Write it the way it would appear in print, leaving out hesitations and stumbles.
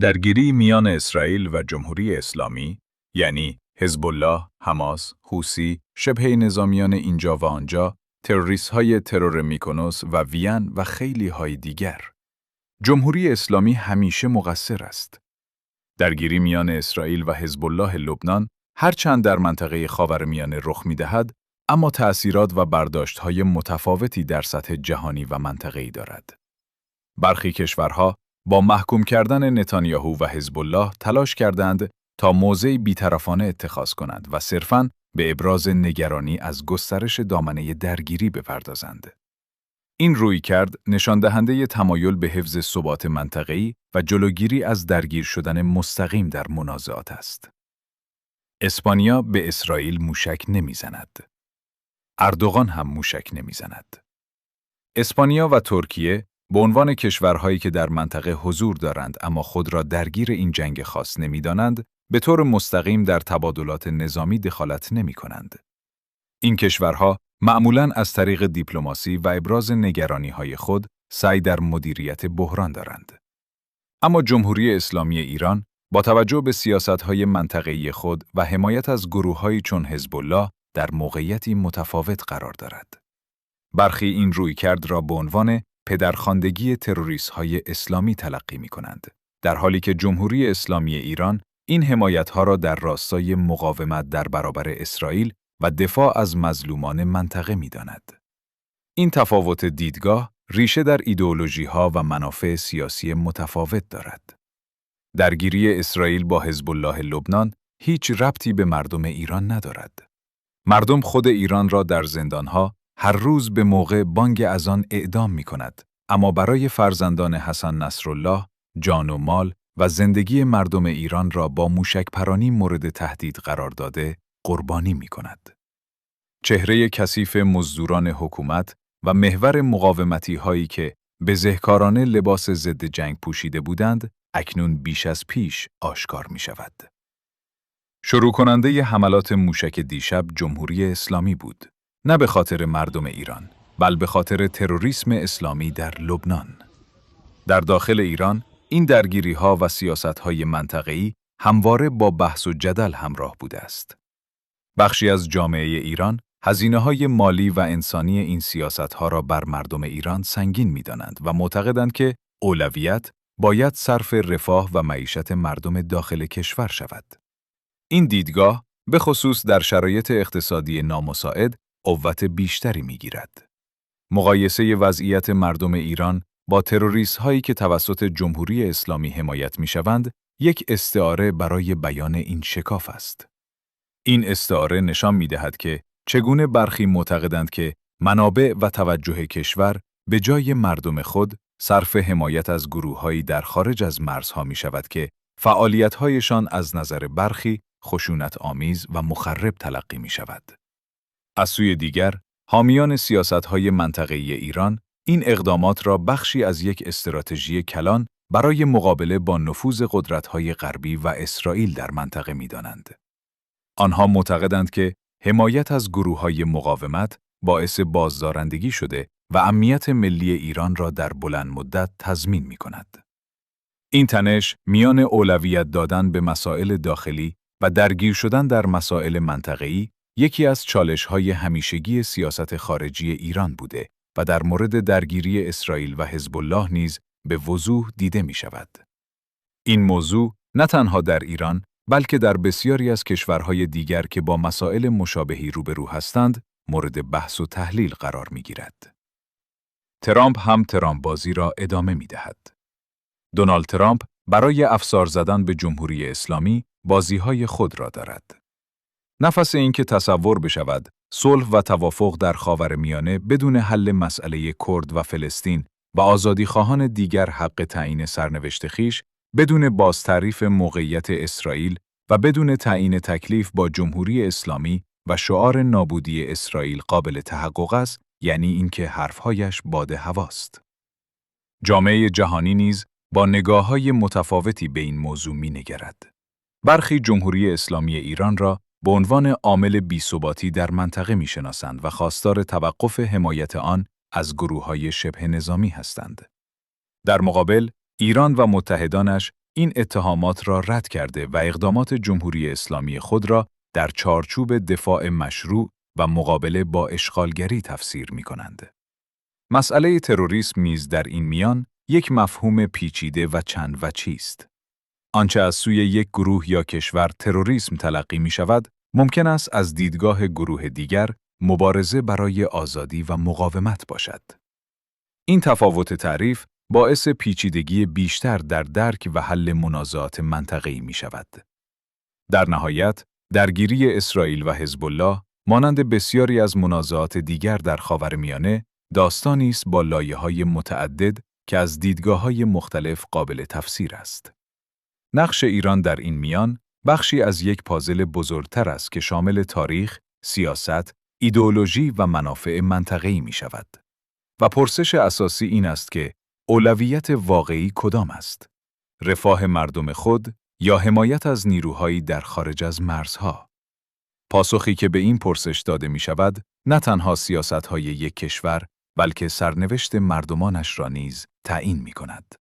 درگیری میان اسرائیل و جمهوری اسلامی، یعنی حزب الله، حماس، حوثی، شبه نظامیان اینجا و آنجا، تروریست‌های ترور میکنوس و وین و خیلی های دیگر. جمهوری اسلامی همیشه مقصر است. درگیری میان اسرائیل و حزب الله لبنان هرچند در منطقه خاورمیانه رخ می‌دهد، اما تأثیرات و برداشت‌های متفاوتی در سطح جهانی و منطقه‌ای دارد. برخی کشورها با محکوم کردن نتانیاهو و حزب الله تلاش کردند تا موضعی بی‌طرفانه اتخاذ کنند و صرفاً به ابراز نگرانی از گسترش دامنه درگیری بپردازند. این رویکرد نشان دهنده تمایل به حفظ ثبات منطقه‌ای و جلوگیری از درگیر شدن مستقیم در منازعات است. اسپانیا به اسرائیل موشک نمیزند. اردوغان هم موشک نمیزند. اسپانیا و ترکیه به عنوان کشورهایی که در منطقه حضور دارند اما خود را درگیر این جنگ خاص نمی‌دانند، به طور مستقیم در تبادلات نظامی دخالت نمی‌کنند. این کشورها معمولاً از طریق دیپلماسی و ابراز نگرانی‌های خود سعی در مدیریت بحران دارند. اما جمهوری اسلامی ایران با توجه به سیاست‌های منطقه‌ای خود و حمایت از گروه‌هایی چون حزب الله در موقعیتی متفاوت قرار دارد. برخی این رویکرد را به عنوان پدرخواندگی تروریست‌های اسلامی تلقی می‌کنند، در حالی که جمهوری اسلامی ایران این حمایت‌ها را در راستای مقاومت در برابر اسرائیل و دفاع از مظلومان منطقه می‌داند. این تفاوت دیدگاه ریشه در ایدئولوژی‌ها و منافع سیاسی متفاوت دارد. درگیری اسرائیل با حزب الله لبنان هیچ ربطی به مردم ایران ندارد. مردم خود ایران را در زندان‌ها هر روز به موقع بانگ اذان اعدام می‌کند، اما برای فرزندان حسن نصرالله جان و مال و زندگی مردم ایران را با موشک‌پرانی مورد تهدید قرار داده قربانی می‌کند. چهره کثیف مزدوران حکومت و محور مقاومتی‌هایی که بزهکارانه لباس ضد جنگ پوشیده بودند، اکنون بیش از پیش آشکار می‌شود. شروع کننده حملات موشک دیشب جمهوری اسلامی بود، نه به خاطر مردم ایران، بل به خاطر تروریسم اسلامی در لبنان. در داخل ایران، این درگیری‌ها و سیاست‌های منطقه‌ای همواره با بحث و جدل همراه بوده است. بخشی از جامعه ایران هزینه‌های مالی و انسانی این سیاست‌ها را بر مردم ایران سنگین می‌دانند و معتقدند که اولویت باید صرف رفاه و معیشت مردم داخل کشور شود. این دیدگاه به خصوص در شرایط اقتصادی نامساعد قوت بیشتری می‌گیرد. مقایسه وضعیت مردم ایران با تروریست‌هایی که توسط جمهوری اسلامی حمایت می‌شوند، یک استعاره برای بیان این شکاف است. این استعاره نشان می‌دهد که چگونه برخی معتقدند که منابع و توجه کشور به جای مردم خود صرف حمایت از گروه‌هایی در خارج از مرزها می‌شود که فعالیت‌هایشان از نظر برخی خشونت‌آمیز و مخرب تلقی می‌شود. از سوی دیگر، حامیان سیاست‌های منطقه‌ای ایران این اقدامات را بخشی از یک استراتژی کلان برای مقابله با نفوذ قدرت‌های غربی و اسرائیل در منطقه می‌دانند. آنها معتقدند که حمایت از گروه‌های مقاومت باعث بازدارندگی شده و امنیت ملی ایران را در بلند مدت تضمین می‌کند. این تنش میان اولویت دادن به مسائل داخلی و درگیر شدن در مسائل منطقه‌ای یکی از چالش‌های همیشگی سیاست خارجی ایران بوده و در مورد درگیری اسرائیل و حزب الله نیز به وضوح دیده می‌شود. این موضوع نه تنها در ایران بلکه در بسیاری از کشورهای دیگر که با مسائل مشابهی روبرو هستند، مورد بحث و تحلیل قرار می‌گیرد. ترامپ هم ترامپ بازی را ادامه می‌دهد. دونالد ترامپ برای افسار زدن به جمهوری اسلامی بازی‌های خود را دارد. نفس این که تصور بشود صلح و توافق در خاورمیانه بدون حل مسئله کرد و فلسطین و آزادیخواهان دیگر حق تعیین سرنوشت خویش، بدون بازتعریف موقعیت اسرائیل و بدون تعیین تکلیف با جمهوری اسلامی و شعار نابودی اسرائیل قابل تحقق است، یعنی اینکه حرفهایش باد هواست. جامعه جهانی نیز با نگاه‌های متفاوتی به این موضوع می‌نگرد. برخی جمهوری اسلامی ایران را به عنوان عامل بی‌ثباتی در منطقه می‌شناسند و خواستار توقف حمایت آن از گروه‌های شبه نظامی هستند. در مقابل، ایران و متحدانش این اتهامات را رد کرده و اقدامات جمهوری اسلامی خود را در چارچوب دفاع مشروع و مقابله با اشغالگری تفسیر می‌کنند. مسئله تروریسم نیز در این میان یک مفهوم پیچیده و چند وجهی است. آنچه از سوی یک گروه یا کشور تروریسم تلقی می‌شود، ممکن است از دیدگاه گروه دیگر مبارزه برای آزادی و مقاومت باشد. این تفاوت تعریف باعث پیچیدگی بیشتر در درک و حل منازعات منطقه‌ای می‌شود. در نهایت، درگیری اسرائیل و حزب الله مانند بسیاری از منازعات دیگر در خاورمیانه، داستانی است با لایه‌های متعدد که از دیدگاه‌های مختلف قابل تفسیر است. نقش ایران در این میان بخشی از یک پازل بزرگتر است که شامل تاریخ، سیاست، ایدئولوژی و منافع منطقه‌ای می‌شود. و پرسش اساسی این است که اولویت واقعی کدام است؟ رفاه مردم خود یا حمایت از نیروهایی در خارج از مرزها؟ پاسخی که به این پرسش داده می‌شود، نه تنها سیاست‌های یک کشور، بلکه سرنوشت مردمانش را نیز تعیین می‌کند.